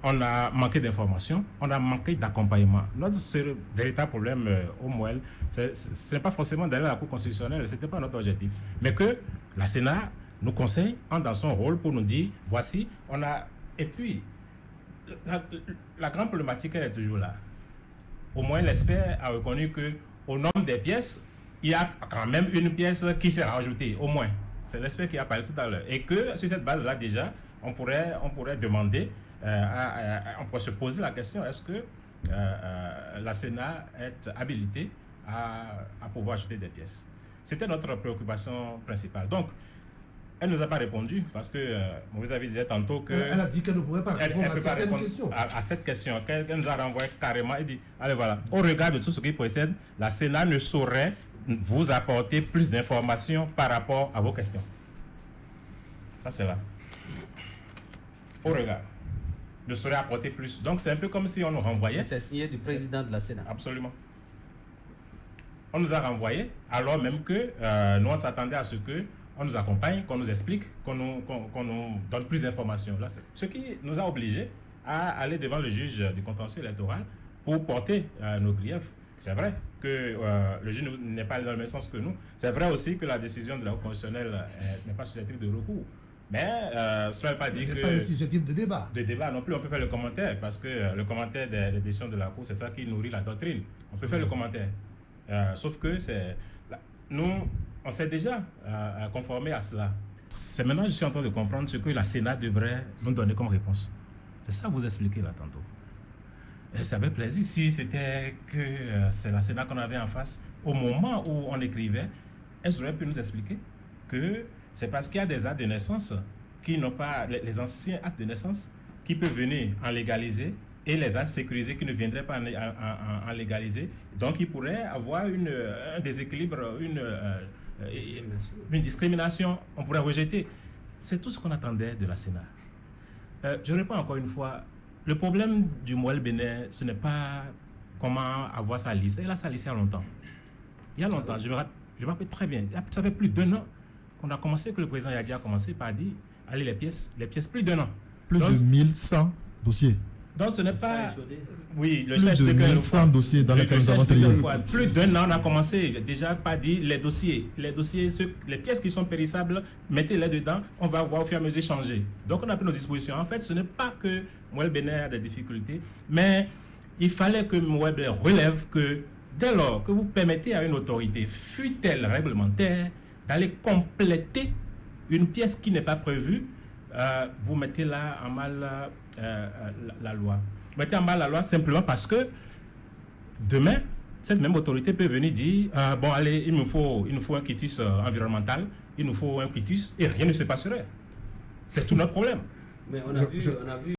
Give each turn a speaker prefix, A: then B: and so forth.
A: on a manqué d'informations, on a manqué d'accompagnement. Notre véritable problème au MOEL, ce n'est pas forcément d'aller à la Cour constitutionnelle, ce n'était pas notre objectif. Mais que la Sénat nous conseille, entre dans son rôle pour nous dire, voici, on a... Et puis, la grande problématique, elle est toujours là. Au moins, l'expert a reconnu qu'au nombre des pièces, il y a quand même une pièce qui s'est rajoutée, au moins. C'est l'expert qui a parlé tout à l'heure. Et que sur cette base-là, déjà, on pourrait demander, on pourrait se poser la question, est-ce que la Sénat est habilitée à pouvoir ajouter des pièces? C'était notre préoccupation principale. Donc, elle ne nous a pas répondu parce que vous avez dit tantôt que...
B: Elle a dit qu'elle ne pourrait pas répondre à certaines questions.
A: À cette question, qu'elle nous a renvoyé carrément et dit, allez voilà, au regard de tout ce qui précède, la Sénat ne saurait vous apporter plus d'informations par rapport à vos questions. Ça, c'est là. Au regard. Ne saurait apporter plus. Donc, c'est un peu comme si on nous renvoyait.
C: C'est signé du président de la Sénat.
A: Absolument. On nous a renvoyé, alors même que nous, on s'attendait à ce qu'on nous accompagne, qu'on nous explique, qu'on nous donne plus d'informations. Ce qui nous a obligés à aller devant le juge du contentieux électoral pour porter nos griefs. C'est vrai que le juge n'est pas allé dans le même sens que nous. C'est vrai aussi que la décision de la Cour constitutionnelle n'est pas susceptible de recours. Mais cela ne veut pas dire que...
B: n'est pas susceptible de débat.
A: De débat non plus, on peut faire le commentaire, parce que le commentaire des décisions de la Cour, c'est ça qui nourrit la doctrine. On peut faire le commentaire. Sauf que nous, on s'est déjà conformé à cela. C'est maintenant que je suis en train de comprendre ce que la Sénat devrait nous donner comme réponse. C'est ça que vous expliquez là tantôt. Et ça fait plaisir si c'était que c'est la Sénat qu'on avait en face. Au moment où on écrivait, elle aurait pu nous expliquer que c'est parce qu'il y a des actes de naissance qui n'ont pas, les anciens actes de naissance qui peuvent venir en légaliser et les actes sécurisés qui ne viendraient pas en légaliser. Donc il pourrait avoir un déséquilibre, une discrimination, on pourrait rejeter. C'est tout ce qu'on attendait de la Sénat. Je réponds encore une fois. Le problème du MOEL Bénin, ce n'est pas comment avoir sa liste. Elle a sa liste il y a longtemps. Il y a longtemps, je me rappelle très bien. Ça fait plus d'1 an qu'on a commencé, que le président Yadi a commencé par dire, allez les pièces, plus d'1 an.
D: Plus de 1100 dossiers.
A: Donc ce n'est pas... Oui,
D: plus de 1100 dossiers dans lesquels nous avons trié.
A: Plus d'1 an, on a commencé déjà par dire les dossiers, les pièces qui sont périssables, mettez-les dedans, on va voir au fur et à mesure changer. Donc on a pris nos dispositions. En fait, ce n'est pas que MOEL Bénin a des difficultés, mais il fallait que MOEL Bénin relève que dès lors que vous permettez à une autorité, fût-elle réglementaire, d'aller compléter une pièce qui n'est pas prévue, vous mettez là en mal la loi. Vous mettez en mal la loi simplement parce que demain, cette même autorité peut venir dire bon allez, il nous faut un quitus environnemental, il nous faut un quitus et rien ne se passerait. C'est tout notre problème.
C: Mais on a vu